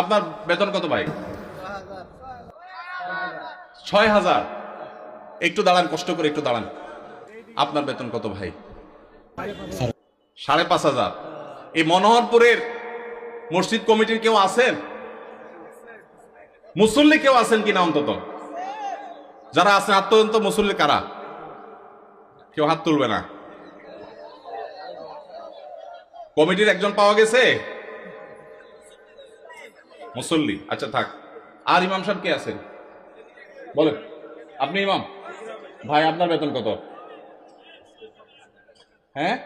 আপনার বেতন কত ভাই? ৬,০০০। একটু দাঁড়ান, কষ্ট করে একটু দাঁড়ান। আপনার বেতন কত ভাই? ৫,৫০০। এই মনোহরপুরের মসজিদ কমিটির কেউ আছেন? মুসল্লি কেউ আছেন কিনা? অন্তত যারা আছেন হাত তোলেন তো। মুসল্লি কারা? কেউ হাত তুলবে না। কমিটির একজন পাওয়া গেছে মুসল্লি? আচ্ছা থাক। আর ইমাম সাহেব কে আছেন বলেন? আপনি ইমাম ভাই, আপনার বেতন কত? হ্যাঁ,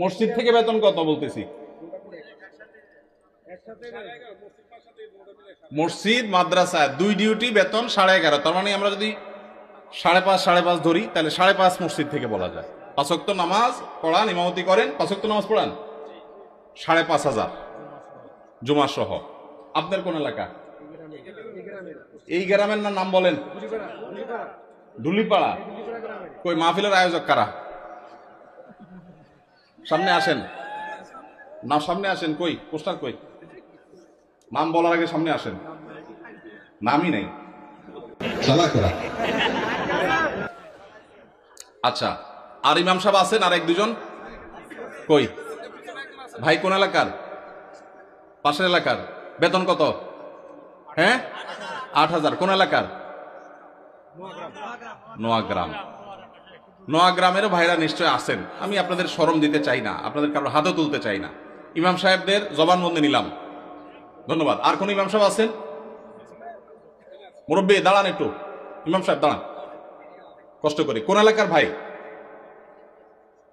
মসজিদ থেকে বেতন কত বলতেছি? মসজিদ মাদ্রাসা দুই ডিউটি বেতন 11.5। তার মানে আমরা যদি 5.5 ধরি তাহলে 5.5 মসজিদ থেকে বলা যায়। 5 ওয়াক্ত নামাজ পড়ান, ইমামতি করেন, 5 ওয়াক্ত নামাজ পড়ান, 5,500 জুমা সহ। আপনার কোন এলাকা? এই গ্রামের নাম বলেন? ঢুলিপাড়া। কই মাহফিলের আয়োজক কারা? সামনে আসেন না, সামনে আসেন। কই পোস্টার কই? নাম বলার আগে সামনে আসেন। নামই নেই। আচ্ছা, আর ইমাম সাহেব আছেন আর 1-2 জন? কই ভাই? কোন এলাকার? পাশের এলাকার। বেতন কত? হ্যাঁ, 8,000। কোন এলাকার? নোয়াগ্রাম। নোয়াগ্রামেরও ভাইরা নিশ্চয় আছেন। আমি আপনাদের শরম দিতে চাই না, আপনাদের কারোর হাতও তুলতে চাই না। ইমাম সাহেবদের জবানবন্দি নিলাম, ধন্যবাদ। আর কোন ইমাম সাহেব আছেন? মুরব্বী দাঁড়ান একটু। ইমাম সাহেব দাঁড়ান, কষ্ট করে। কোন এলাকার ভাই?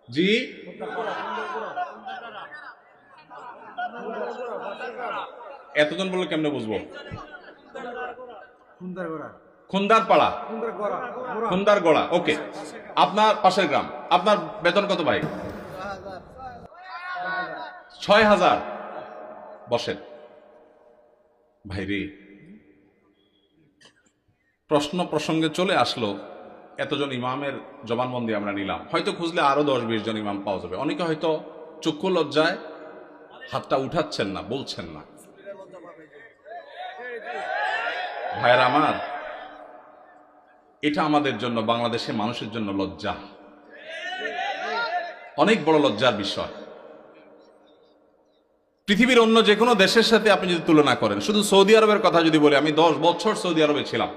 জি, এতজন বললে কেমনে বুঝবো? খুন্দারপাড়া, খুন্দারগড়া। ওকে, আপনার পাশের গ্রাম। আপনার বেতন কত ভাই? 6,000। বসেন ভাইরে। প্রশ্ন প্রসঙ্গে চলে আসলো, এতজন ইমামের জবানবন্দি আমরা নিলাম। হয়তো খুঁজলে আরো 10-20 জন ইমাম পাওয়া যাবে। অনেকে হয়তো চক্ষু লজ্জায় হাতটা উঠাচ্ছেন না, বলছেন না। ভাইয়েরা আমার, এটা আমাদের জন্য, বাংলাদেশের মানুষের জন্য লজ্জা, অনেক বড় লজ্জার বিষয়। পৃথিবীর অন্য যে কোনো দেশের সাথে আপনি যদি তুলনা করেন, শুধু সৌদি আরবের কথা যদি বলি, আমি 10 বছর সৌদি আরবে ছিলাম।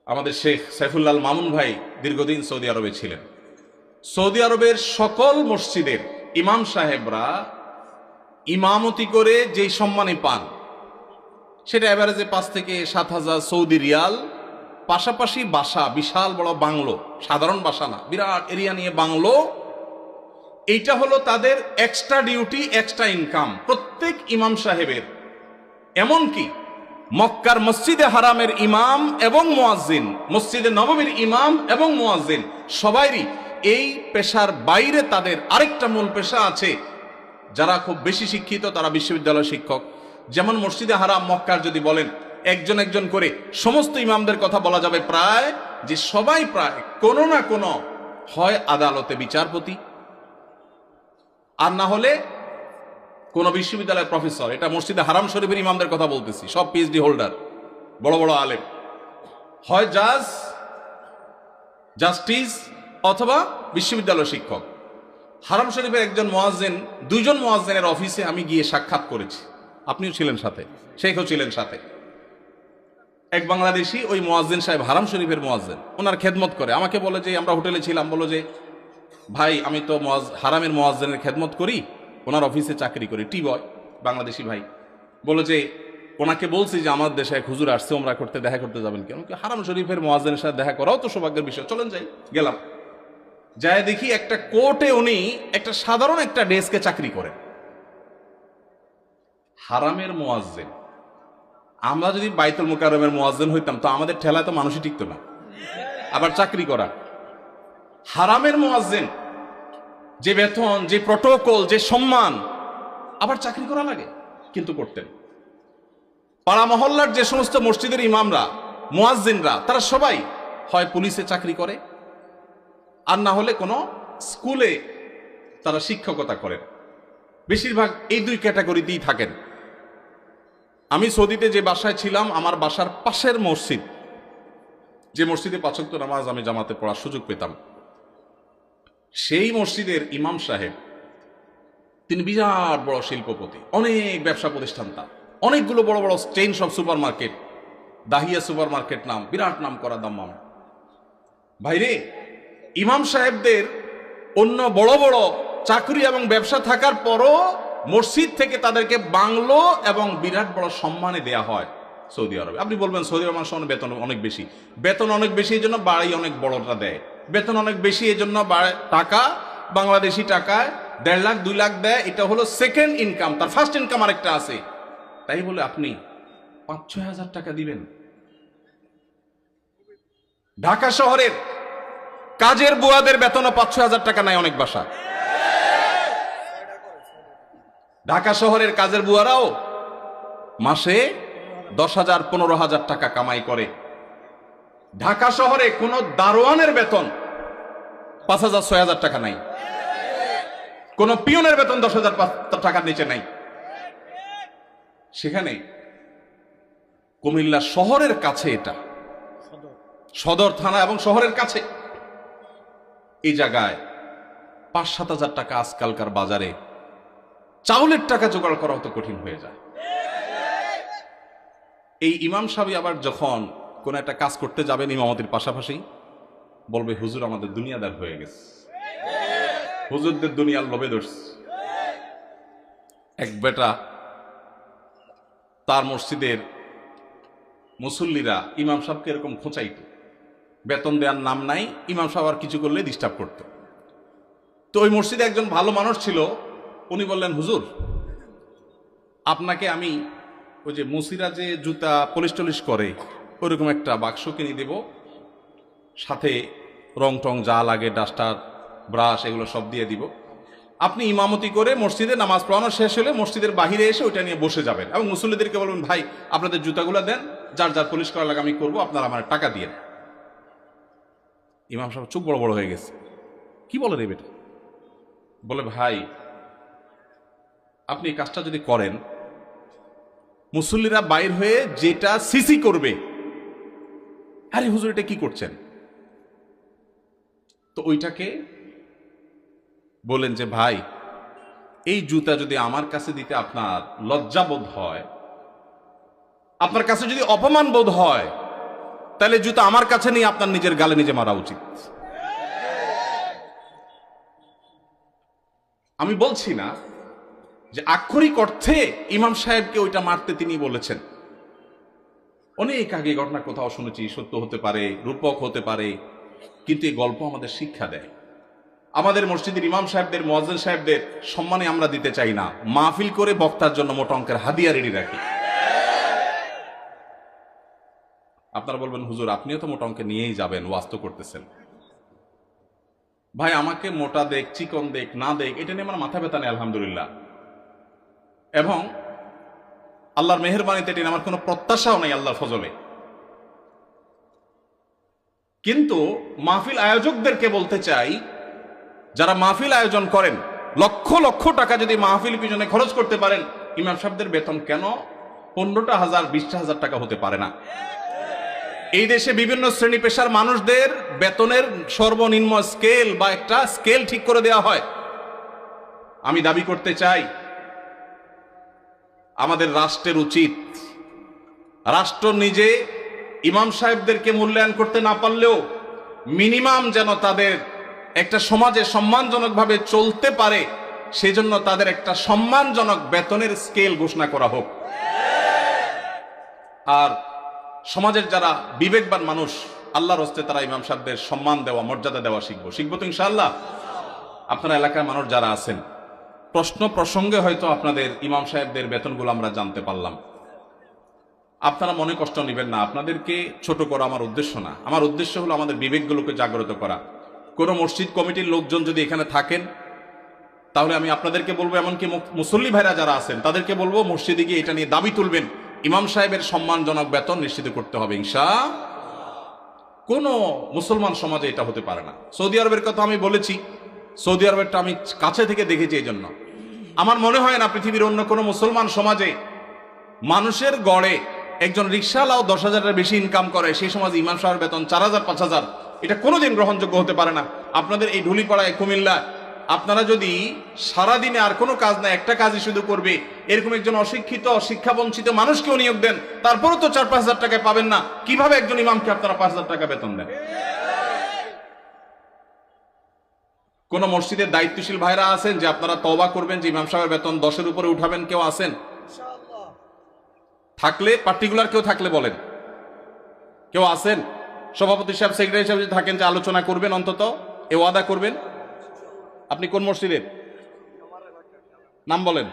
আমাদের শেখ সাইফুল্লাহ মামুন ভাই দীর্ঘদিন সৌদি আরবে ছিলেন। সৌদি আরবের সকল মসজিদের ইমাম সাহেবরা ইমামতি করে যেই সম্মানী পান, সেটা এভারেজে 5 থেকে 7,000 সৌদি রিয়াল। পাশাপাশি বাসা, বিশাল বড় বাংলো, সাধারণ বাসা না, বিরাট এরিয়া নিয়ে বাংলো। এইটা হলো তাদের এক্সট্রা ডিউটি, এক্সট্রা ইনকাম প্রত্যেক ইমাম সাহেবের। এমনকি মক্কার মসজিদে হারামের ইমাম এবং মুয়াজ্জিন, মসজিদে নববীর ইমাম এবং মুয়াজ্জিন, সবাইরই এই পেশার বাইরে তাদের আরেকটা মূল পেশা আছে। যারা খুব বেশি শিক্ষিত তারা বিশ্ববিদ্যালয় শিক্ষক। যেমন মসজিদে হারাম মক্কার যদি বলেন একজন একজন করে সমস্ত ইমামদের কথা বলা যাবে, প্রায় যে সবাই প্রায় কোনো না কোনো হয় আদালতে বিচারপতি, আর না হলে কোন বিশ্ববিদ্যালয়ের প্রফেসর। এটা মসজিদে হারাম শরীফের ইমামদের কথা বলতেছি, সব পিএইচডি হোল্ডার, বড় বড় আলেম। হয় জাজ, জাস্টিস, অথবা বিশ্ববিদ্যালয় শিক্ষক। হারাম শরীফের একজন মুয়াজ্জিন, 2 জন মুয়াজ্জিনের অফিসে আমি গিয়ে সাক্ষাৎ করেছি। আপনিও ছিলেন সাথে, শেখও ছিলেন সাথে। এক বাংলাদেশি ওই মুয়াজ্জিন সাহেব, হারাম শরীফের মুয়াজ্জিন, ওনার খেদমত করে। আমাকে বলে যে, আমরা হোটেলে ছিলাম, বলো যে ভাই আমি তো হারামের মুয়াজ্জিনের খেদমত করি, ওনার অফিসে চাকরি করি, টি বয়, বাংলাদেশি ভাই। বলো যে ওনাকে বলছি যে আমার দেশে এক হুজুর আসছে ওমরা করতে, দেখা করতে যাবেন কেন? হারাম শরীফের মুয়াজ্জিনের সাথে দেখা করাও তো সৌভাগ্যের বিষয়, চলেন যাই। গেলাম, যায় দেখি একটা কোর্টে উনি একটা সাধারণ একটা ডেস্কে চাকরি করেন, হারামের মুয়াজ্জিন। আমরা যদি বাইতুল মুকাররমের মুয়াজ্জিন হইতাম তো আমাদের ঠেলায় তো মানুষই টিকতো না। আবার চাকরি করা হারামের মুয়াজ্জিন, যে বেতন, যে প্রটোকল, যে সম্মান, আবার চাকরি করা লাগে, কিন্তু করতেন। পাড়া মহল্লার যে সমস্ত মসজিদের ইমামরা, মুয়াজ্জিনরা, তারা সবাই হয় পুলিশে চাকরি করে, আর না হলে কোনো স্কুলে তারা শিক্ষকতা করেন। বেশিরভাগ এই দুই ক্যাটাগরিতেই থাকেন। আমি সৌদিতে যে বাসায় ছিলাম, আমার বাসার পাশের মসজিদ, যে মসজিদে ৫ ওয়াক্ত নামাজ আমি জামাতে পড়ার সুযোগ পেতাম, সেই মসজিদের ইমাম সাহেব, তিনি বিরাট বড় শিল্পপতি, অনেক ব্যবসা প্রতিষ্ঠান, তার অনেকগুলো বড় বড় চেইন সব super market, Dahiya super market নাম, বিরাট নাম করা দাম্মাম। ভাইরে, ইমাম সাহেবদের অন্য বড় বড় চাকরি এবং ব্যবসা থাকার পরও মসজিদ থেকে তাদেরকে বাংলো এবং বিরাট বড় সম্মানে দেয়া হয় সৌদি আরবে। আপনি বলবেন সৌদি আরব মানুষের বেতন অনেক বেশি, বেতন অনেক বেশি এই জন্য বাড়ি অনেক বড়টা দেয়, বেতন অনেক বেশি এই জন্য টাকা বাংলাদেশি টাকায় ১.৫ লাখ ২ লাখ দেয়, এটা হলো সেকেন্ড ইনকাম, তার ফার্স্ট ইনকাম আরেকটা আছে। তাই বলে আপনি ৫-৬ হাজার টাকা দিবেন? ঢাকা শহরের কাজের বুয়াদের বেতনও ৫-৬ হাজার টাকা নাই অনেক বাসা। ঢাকা শহরের কাজের বুয়ারাও মাসে ১০,০০০ ১৫,০০০ টাকা কামাই করে। ঢাকা শহরে কোন দারোয়ানের বেতন ৫,০০০-৬,০০০ টাকা নাই, কোন পিয়নের বেতন ১০,০০০ টাকার নিচে নাই। সেখানে কুমিল্লা শহরের কাছে, এটা সদর থানা এবং শহরের কাছে, এই জায়গায় ৫-৭ হাজার টাকা আজকালকার বাজারে চাউলের টাকা জোগাড় করা অত কঠিন হয়ে যায়। এই ইমাম সাহেব আবার যখন কোন একটা কাজ করতে যাবেন ইমামতির পাশাপাশি, বলবে হুজুর আমাদের দুনিয়াদার হয়ে গেছে, হুজুরদের দুনিয়ার লোভে ধরছে। এক বেটা, তার মসজিদের মুসল্লিরা ইমাম সাহেবকে এরকম খোঁচাইত, বেতন দেওয়ার নাম নাই, ইমাম সাহেব আর কিছু করলে ডিস্টার্ব করত। তো ওই মসজিদে একজন ভালো মানুষ ছিল, উনি বললেন হুজুর আপনাকে আমি ওই যে মুসিরা যে জুতা পলিশ টলিশ করে ওইরকম একটা বাক্স কিনে দেব, সাথে রং টং যা লাগে ডাস্টার ব্রাশ এগুলো সব দিয়ে দিব, আপনি ইমামতি করে মসজিদে নামাজ পড়ানো শেষ হলে মসজিদের বাহিরে এসে ওইটা নিয়ে বসে যাবেন এবং মুসল্লিদেরকে বলবেন ভাই আপনাদের জুতাগুলো দেন, যার যার পলিশ করা লাগে আমি করবো, আপনারা আমার টাকা দিয়ে। ইমাম সাহেব চোখ বড় বড় হয়ে গেছে, কি বলে রে বেটা? বলে ভাই আপনি এই কাজটা যদি করেন, মুসল্লিরা বাইর হয়ে যেটা সিসি করবে, আরে হুজুর এটা কি করছেন? তো ওইটাকে বলেন যে ভাই এই জুতা যদি আমার কাছে দিতে আপনার লজ্জা বোধ হয়, আপনার কাছে যদি অপমান বোধ হয়, তাহলে জুতা আমার কাছে নিয়ে আপনার নিজের গালে নিজে মারা উচিত। আমি বলছি না যে আক্ষরিক অর্থে ইমাম সাহেবকে ওইটা মারতে তিনি বলেছেন, অনেক আগে ঘটনা কোথাও শুনেছি, সত্য হতে পারে, রূপক হতে পারে, কিন্তু এই গল্প আমাদের শিক্ষা দেয়। আমাদের মসজিদের ইমাম সাহেবদের, মুয়াজ্জিন সাহেবদের সম্মানে আমরা দিতে চাই না, মাহফিল করে বক্তার জন্য মোটা অঙ্কের হাদিয়া রেডি রাখি। আপনারা বলবেন হুজুর আপনিও তো মোটা অঙ্কে নিয়েই যাবেন, ওয়াজ তো করতেছেন। ভাই আমাকে মোটা দেখ চিকন দেখ না দেখ এটা নিয়ে আমার মাথা ব্যথা নেই আলহামদুলিল্লাহ, এবং আল্লাহর মেহেরবানিতে এটা আমার কোনো প্রত্যাশাও নেই আল্লাহর ফজলে। কিন্তু মাহফিল আয়োজকদেরকে বলতে চাই, যারা মাহফিল আয়োজন করেন, লক্ষ লক্ষ টাকা যদি মাহফিল পিছনে খরচ করতে পারেন, ইমাম সাহেবদের বেতন কেন 15টা হাজার 20টা হাজার টাকা হতে পারে না? এই দেশে বিভিন্ন শ্রেণী পেশার মানুষদের বেতনের সর্বনিম্ন স্কেল বা একটা স্কেল ঠিক করে দেওয়া হয়। আমি দাবি করতে চাই আমাদের রাষ্ট্রের উচিত, রাষ্ট্র নিজে ইমাম সাহেবদেরকে মূল্যায়ন করতে না পারলেও মিনিমাম যেন তাদের একটা সমাজে সম্মানজনকভাবে চলতে পারে, সেজন্য তাদের একটা সম্মানজনক বেতনের স্কেল ঘোষণা করা হোক। আর সমাজের যারা বিবেকবান মানুষ, আল্লাহর হস্তে তারা ইমাম সাহেবদের সম্মান দেওয়া, মর্যাদা দেওয়া শিখবো তো ইনশাআল্লাহ। আপনারা এলাকার মানুষ যারা আছেন, প্রশ্ন প্রসঙ্গে হয়তো আপনাদের ইমাম সাহেবদের বেতনগুলো আমরা জানতে পারলাম, আপনারা মনে কষ্ট নেবেন না, আপনাদেরকে ছোট করা আমার উদ্দেশ্য না। আমার উদ্দেশ্য হলো আমাদের বিবেকগুলোকে জাগ্রত করা। কোন মসজিদ কমিটির লোকজন যদি এখানে থাকেন, তাহলে আমি আপনাদেরকে বলবো, এমনকি মুসল্লি ভাইরা যারা আছেন তাদেরকে বলবো, মসজিদে গিয়ে এটা নিয়ে দাবি তুলবেন, ইমাম সাহেবের সম্মানজনক বেতন নিশ্চিত করতে হবে ইনশাআল্লাহ। কোন মুসলমান সমাজে এটা হতে পারে না। সৌদি আরবের কথা আমি বলেছি, সৌদি আরবেরটা আমি কাছে থেকে দেখেছি, এই জন্য আমার মনে হয় না পৃথিবীর অন্য কোনো মুসলমান সমাজে মানুষের গড়ে একজন রিক্সাওয়ালাও 10,000-এর বেশি ইনকাম করে, সেই সমাজে ইমাম সাহেবের বেতন 4,000 5,000, এটা কোনোদিন গ্রহণযোগ্য হতে পারে না। আপনাদের এই ঢুলিপাড়ায় কুমিল্লা আপনারা যদি সারাদিনে আর কোনো কাজ না, একটা কাজই শুধু করবে, এরকম একজন অশিক্ষিত শিক্ষা বঞ্চিত মানুষকেও নিয়োগ দেন, তারপরেও তো 4-5 হাজার টাকায় পাবেন না। কিভাবে একজন ইমামকে আপনারা 5,000 টাকা বেতন দেন? কোন মসজিদের দায়িত্বশীল ভাইরা আছেন যে আপনারা তওবা করবেন যে ইমাম সাহেবের বেতন 10-এর উপরে উঠাবেন? কেউ আছেন? থাকলে পার্টিকুলার কেউ থাকলে বলেন। কেউ আছেন? সভাপতি সাহেব, সেক্রেটারি সাহেব যদি থাকেন যে আলোচনা করবেন, অন্তত এ ওয়াদা করবেন। আপনি কোন মসজিদের? নাম বলেন।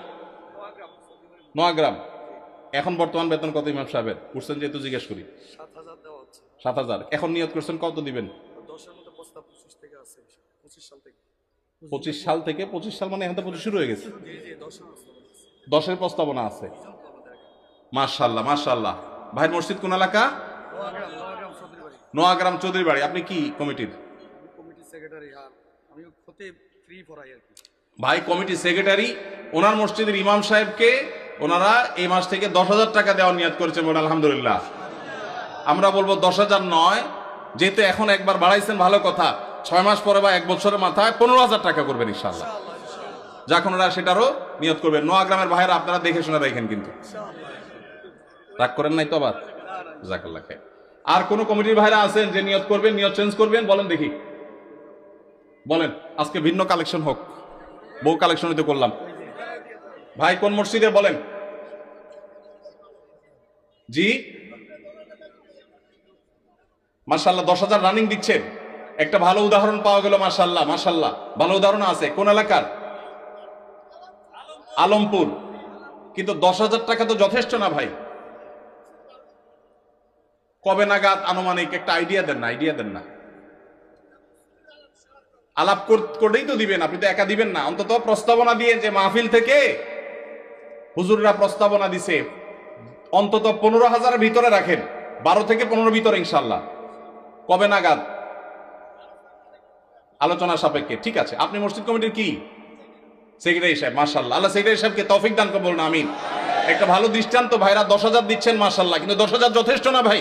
নোয়াগ্রাম। এখন বর্তমান বেতন কত ইমাম সাহেবের? উঠছেন যেহেতু জিজ্ঞেস করি। 7,000। এখন নিয়ত করছেন কত দিবেন? 25 সাল থেকে 25 সাল মানে এখন তো 25 শুরু হয়ে গেছে। 10-এর প্রস্তাবনা আছে। মাশাআল্লাহ মাশাআল্লাহ। ভাইয়ের মসজিদ কোন এলাকা? নোয়াগ্রাম চৌধুরী বাড়ি। আপনি কি কমিটির? ভাই কমিটি সেক্রেটারি। ওনার মসজিদের ইমাম সাহেবকে ওনারা এই মাস থেকে 10,000 টাকা দেওয়ার নিয়ত করেছেন। বলে আলহামদুলিল্লাহ। আমরা বলবো 10,000 নয়, যেহেতু এখন একবার বাড়াইছেন ভালো কথা, 6 মাস পরে বা 1 বছরের মাথায় 15,000 টাকা করবেন ইনশাআল্লাহ। যখন ওরা সেটারও নিয়ত করবেন। নোয়াগ্রামের ভাইয়েরা আপনারা দেখে শুনে রাখেন, কিন্তু রাগ করেন নাই তো আবার? জাযাকাল্লাহ খাইর। আর কোন কমিটির ভাইরা আছেন যে নিয়ত করবেন, নিয়ত চেঞ্জ করবেন? বলেন দেখি, বলেন। আজকে ভিন্ন কালেকশন হোক, বহু কালেকশন তো করলাম। ভাই কোন মসজিদে বলেন? জি মাশাআল্লাহ। 10,000 রানিং দিচ্ছেন, একটা ভালো উদাহরণ পাওয়া গেল। মাশাআল্লাহ মাশাআল্লাহ, ভালো উদাহরণ আছে। কোন এলাকার? আলমপুর। কিন্তু 10,000 টাকা তো যথেষ্ট না ভাই। কবে নাগাদ আনুমানিক একটা আইডিয়া দেন না, আইডিয়া দেন না। আলাপ করেই তো দিবেন, আপনি তো একা দিবেন না। অন্তত প্রস্তাবনা দিয়ে, যে মাহফিল থেকে হুজুররা প্রস্তাবনা দিছে, অন্তত 15,000-এর ভিতরে রাখেন, 12 থেকে 15 ভিতরে ইনশাআল্লাহ। কবে নাগাদ? আলোচনা সাপেক্ষে। ঠিক আছে। আপনি মসজিদ কমিটির কি? সেক্রেটারি সাহেব। মাশাআল্লাহ, আল্লাহ সেক্রেটারি সাহেবকে তৌফিক দান করুন, বলুন আমিন। একটা ভালো দৃষ্টান্ত। ভাইরা 10,000 দিচ্ছেন মাশাআল্লাহ, কিন্তু 10,000 যথেষ্ট না ভাই।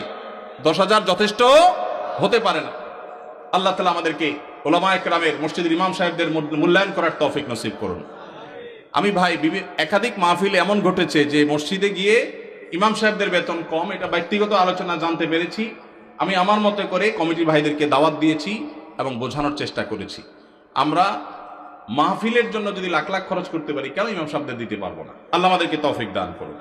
10,000 যথেষ্ট হতে পারে না। আল্লাহ তাআলা আমাদেরকে উলামায়ে কেরামের, মসজিদের ইমাম সাহেবদের মূল্যায়ন করার তৌফিক নসিব করুন। আমি ভাই একাধিক মাহফিল এমন ঘটেছে যে মসজিদে গিয়ে ইমাম সাহেবদের বেতন কম, এটা ব্যক্তিগত আলোচনা জানতে পেরেছি। আমি আমার মতে করে কমিটির ভাইদেরকে দাওয়াত দিয়েছি এবং বোঝানোর চেষ্টা করেছি। আমরা মাহফিলের জন্য যদি লাখ লাখ খরচ করতে পারি, কেন ইমাম সাহেবদের দিতে পারবো না? আল্লাহ আমাদেরকে তৌফিক দান করুন।